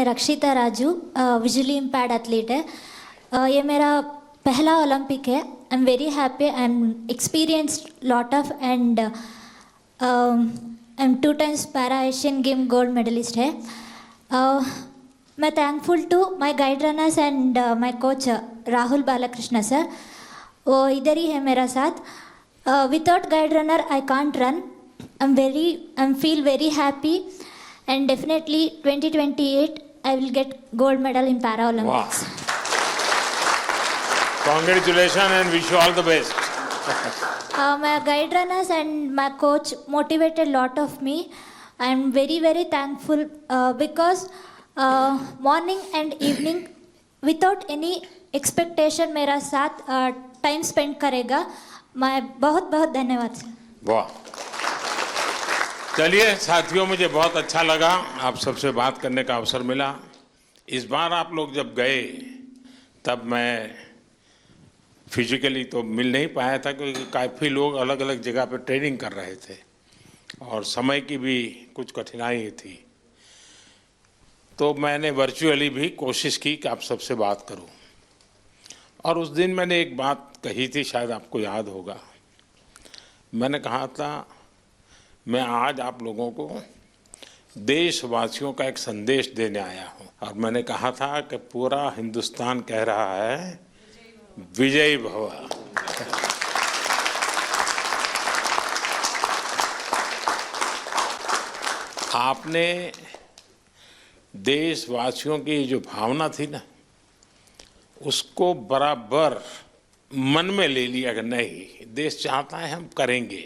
मैं रक्षिता Raju visually impaired athlete है। ये मेरा पहला ओलंपिक है। I am very happy and experienced lot of and I am 2 times para Asian game gold medalist है। मैं thankful to my guide runners and my coach Rahul Balakrishna sir, वो इधर ही है मेरा साथ। Without guide runner I can't run. I am feel very happy and definitely 2028 I will get gold medal in Paralympics. Wow. Congratulations and wish you all the best. My guide runners and my coach motivated lot of me. I am very thankful because morning and evening without any expectation मेरा साथ time spend करेगा। मैं बहुत धन्यवाद sir. वाह, चलिए साथियों, मुझे बहुत अच्छा लगा आप सबसे बात करने का अवसर मिला। इस बार आप लोग जब गए तब मैं फिजिकली तो मिल नहीं पाया था, क्योंकि काफ़ी लोग अलग अलग जगह पर ट्रेनिंग कर रहे थे और समय की भी कुछ कठिनाई थी। तो मैंने वर्चुअली भी कोशिश की कि आप सबसे बात करूं। और उस दिन मैंने एक बात कही थी, शायद आपको याद होगा। मैंने कहा था मैं आज आप लोगों को देशवासियों का एक संदेश देने आया हूं, और मैंने कहा था कि पूरा हिंदुस्तान कह रहा है विजयी भव। आपने देशवासियों की जो भावना थी ना, उसको बराबर मन में ले लिया कि नहीं, देश चाहता है हम करेंगे।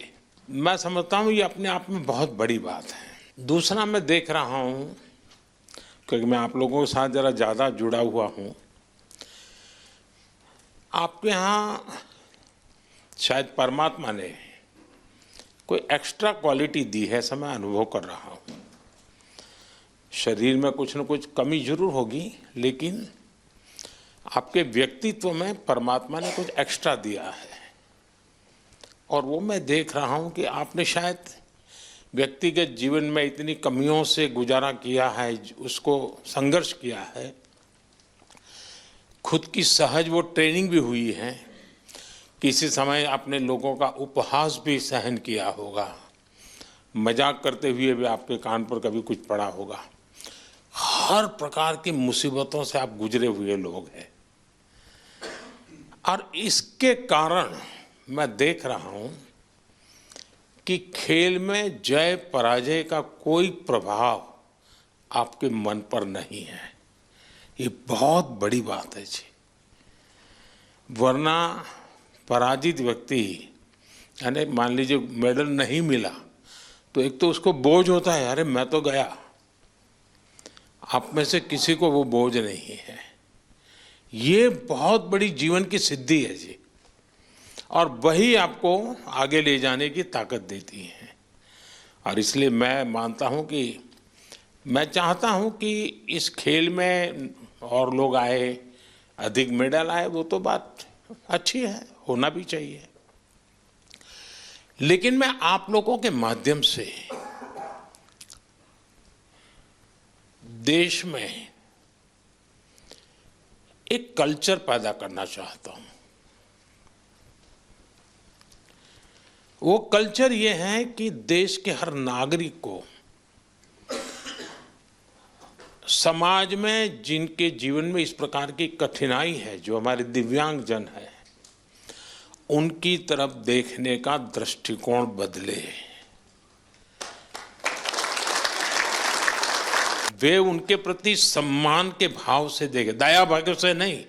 मैं समझता हूँ ये अपने आप में बहुत बड़ी बात है। दूसरा, मैं देख रहा हूँ, क्योंकि मैं आप लोगों के साथ ज़रा ज़्यादा जुड़ा हुआ हूँ, आपके यहाँ शायद परमात्मा ने कोई एक्स्ट्रा क्वालिटी दी है, ऐसा मैं अनुभव कर रहा हूँ। शरीर में कुछ न कुछ कमी जरूर होगी, लेकिन आपके व्यक्तित्व में परमात्मा ने कुछ एक्स्ट्रा दिया है। और वो मैं देख रहा हूँ कि आपने शायद व्यक्तिगत जीवन में इतनी कमियों से गुजारा किया है, उसको संघर्ष किया है, खुद की सहज वो ट्रेनिंग भी हुई है। किसी समय आपने लोगों का उपहास भी सहन किया होगा, मजाक करते हुए भी आपके कान पर कभी कुछ पड़ा होगा। हर प्रकार की मुसीबतों से आप गुजरे हुए लोग हैं, और इसके कारण मैं देख रहा हूं कि खेल में जय पराजय का कोई प्रभाव आपके मन पर नहीं है। ये बहुत बड़ी बात है जी। वरना पराजित व्यक्ति, यानी मान लीजिए मेडल नहीं मिला, तो एक तो उसको बोझ होता है, अरे मैं तो गया। आप में से किसी को वो बोझ नहीं है। ये बहुत बड़ी जीवन की सिद्धि है जी, और वही आपको आगे ले जाने की ताकत देती है। और इसलिए मैं मानता हूं कि मैं चाहता हूं कि इस खेल में और लोग आए, अधिक मेडल आए, वो तो बात अच्छी है, होना भी चाहिए। लेकिन मैं आप लोगों के माध्यम से देश में एक कल्चर पैदा करना चाहता हूं। वो कल्चर ये है कि देश के हर नागरिक को समाज में जिनके जीवन में इस प्रकार की कठिनाई है, जो हमारे दिव्यांग जन है, उनकी तरफ देखने का दृष्टिकोण बदले। वे उनके प्रति सम्मान के भाव से देखें, दया भाव से नहीं।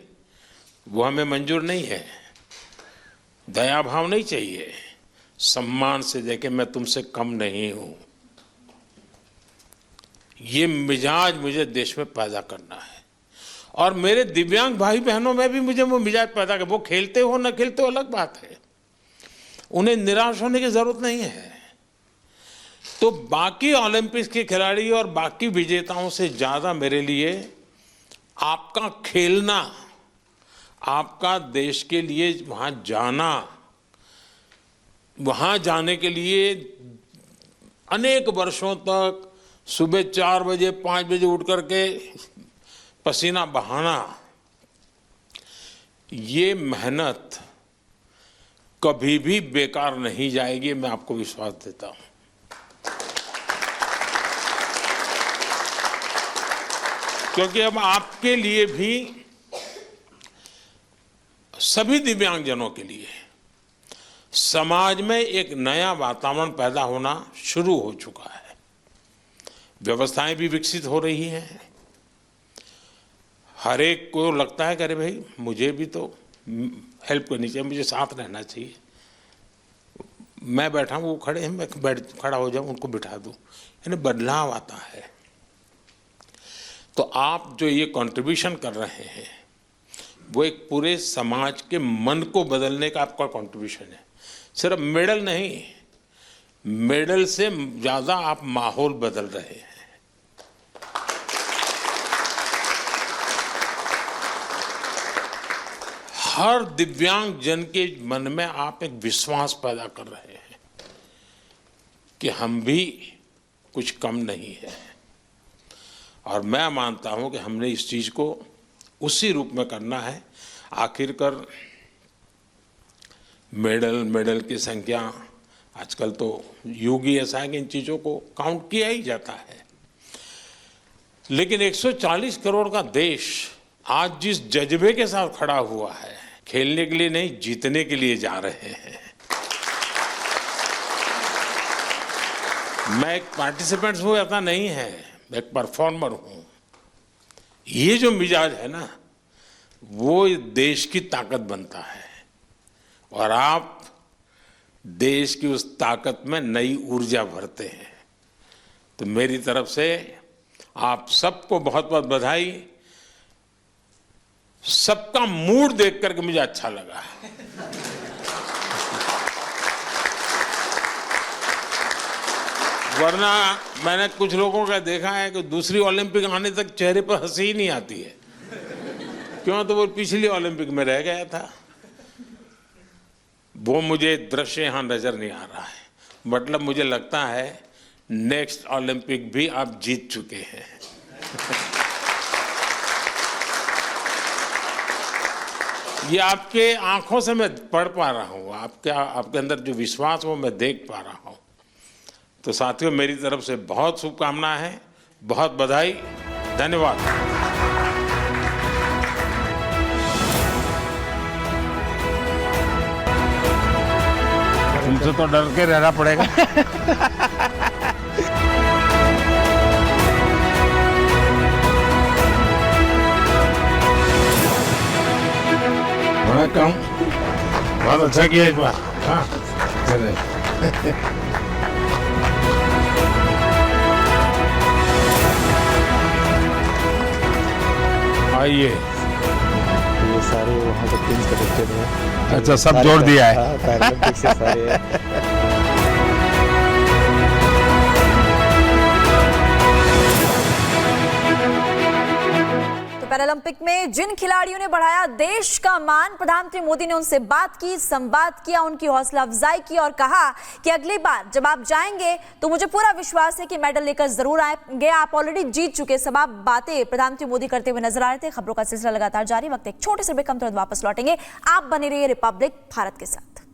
वो हमें मंजूर नहीं है। दया भाव नहीं चाहिए, सम्मान से देखें, मैं तुमसे कम नहीं हूं। ये मिजाज मुझे देश में पैदा करना है, और मेरे दिव्यांग भाई बहनों में भी मुझे वो मिजाज पैदा कर। वो खेलते हो न खेलते हो अलग बात है, उन्हें निराश होने की जरूरत नहीं है। तो बाकी ओलंपिक्स के खिलाड़ी और बाकी विजेताओं से ज्यादा मेरे लिए आपका खेलना, आपका देश के लिए वहां जाना, वहां जाने के लिए अनेक वर्षों तक सुबह 4 बजे 5 बजे उठ करके पसीना बहाना, ये मेहनत कभी भी बेकार नहीं जाएगी, मैं आपको विश्वास देता हूं। क्योंकि अब आपके लिए भी, सभी दिव्यांगजनों के लिए समाज में एक नया वातावरण पैदा होना शुरू हो चुका है। व्यवस्थाएं भी विकसित हो रही हैं। हर एक को लगता है कि अरे भाई मुझे भी तो हेल्प करनी चाहिए, मुझे साथ रहना चाहिए। मैं बैठा हूँ, वो खड़े हैं, मैं खड़ा हो जाऊँ, उनको बिठा दूँ, यानी बदलाव आता है। तो आप जो ये कंट्रीब्यूशन कर रहे हैं वो एक पूरे समाज के मन को बदलने का आपका कंट्रीब्यूशन है। सिर्फ मेडल नहीं, मेडल से ज़्यादा आप माहौल बदल रहे हैं। हर दिव्यांग जन के मन में आप एक विश्वास पैदा कर रहे हैं कि हम भी कुछ कम नहीं है। और मैं मानता हूं कि हमने इस चीज को उसी रूप में करना है। आखिरकार मेडल की संख्या आजकल तो युग ही ऐसा है कि इन चीजों को काउंट किया ही जाता है। लेकिन 140 करोड़ का देश आज जिस जज्बे के साथ खड़ा हुआ है, खेलने के लिए नहीं, जीतने के लिए जा रहे हैं। मैं एक पार्टिसिपेंट हूं ऐसा नहीं है, मैं एक परफॉर्मर हूं। ये जो मिजाज है ना, वो देश की ताकत बनता है और आप देश की उस ताकत में नई ऊर्जा भरते हैं। तो मेरी तरफ से आप सबको बहुत बहुत बधाई। सबका मूड देख करके मुझे अच्छा लगा। वरना मैंने कुछ लोगों का देखा है कि दूसरी ओलंपिक आने तक चेहरे पर हंसी ही नहीं आती है। क्यों? तो वो पिछली ओलंपिक में रह गया था। वो मुझे दृश्य यहां नजर नहीं आ रहा है। मतलब मुझे लगता है नेक्स्ट ओलंपिक भी आप जीत चुके हैं। ये आपके आंखों से मैं पढ़ पा रहा हूं, आपके अंदर जो विश्वास वो मैं देख पा रहा हूं। तो साथियों, मेरी तरफ से बहुत शुभकामनाएं हैं, बहुत बधाई, धन्यवाद। तुमसे तो डर के रहना पड़ेगा। वणक्कम, बहुत अच्छा किया इस बार। हाँ, चले। आइए। ये सारे वहाँ के टीम कलेक्टेड हैं। अच्छा, सब जोड़ दिया है। हाँ, पैरालंपिक से सारे। पैरालंपिक में जिन खिलाड़ियों ने बढ़ाया देश का मान, प्रधानमंत्री मोदी ने उनसे बात की, संवाद किया, उनकी हौसला अफजाई की और कहा कि अगली बार जब आप जाएंगे तो मुझे पूरा विश्वास है कि मेडल लेकर जरूर आएंगे। आप ऑलरेडी जीत चुके। सब आप बातें प्रधानमंत्री मोदी करते हुए नजर आ रहे थे। खबरों का सिलसिला लगातार जारी। वक्त एक छोटे से ब्रेक, हम तुरंत वापस लौटेंगे। आप बने रहिए रिपब्लिक भारत के साथ।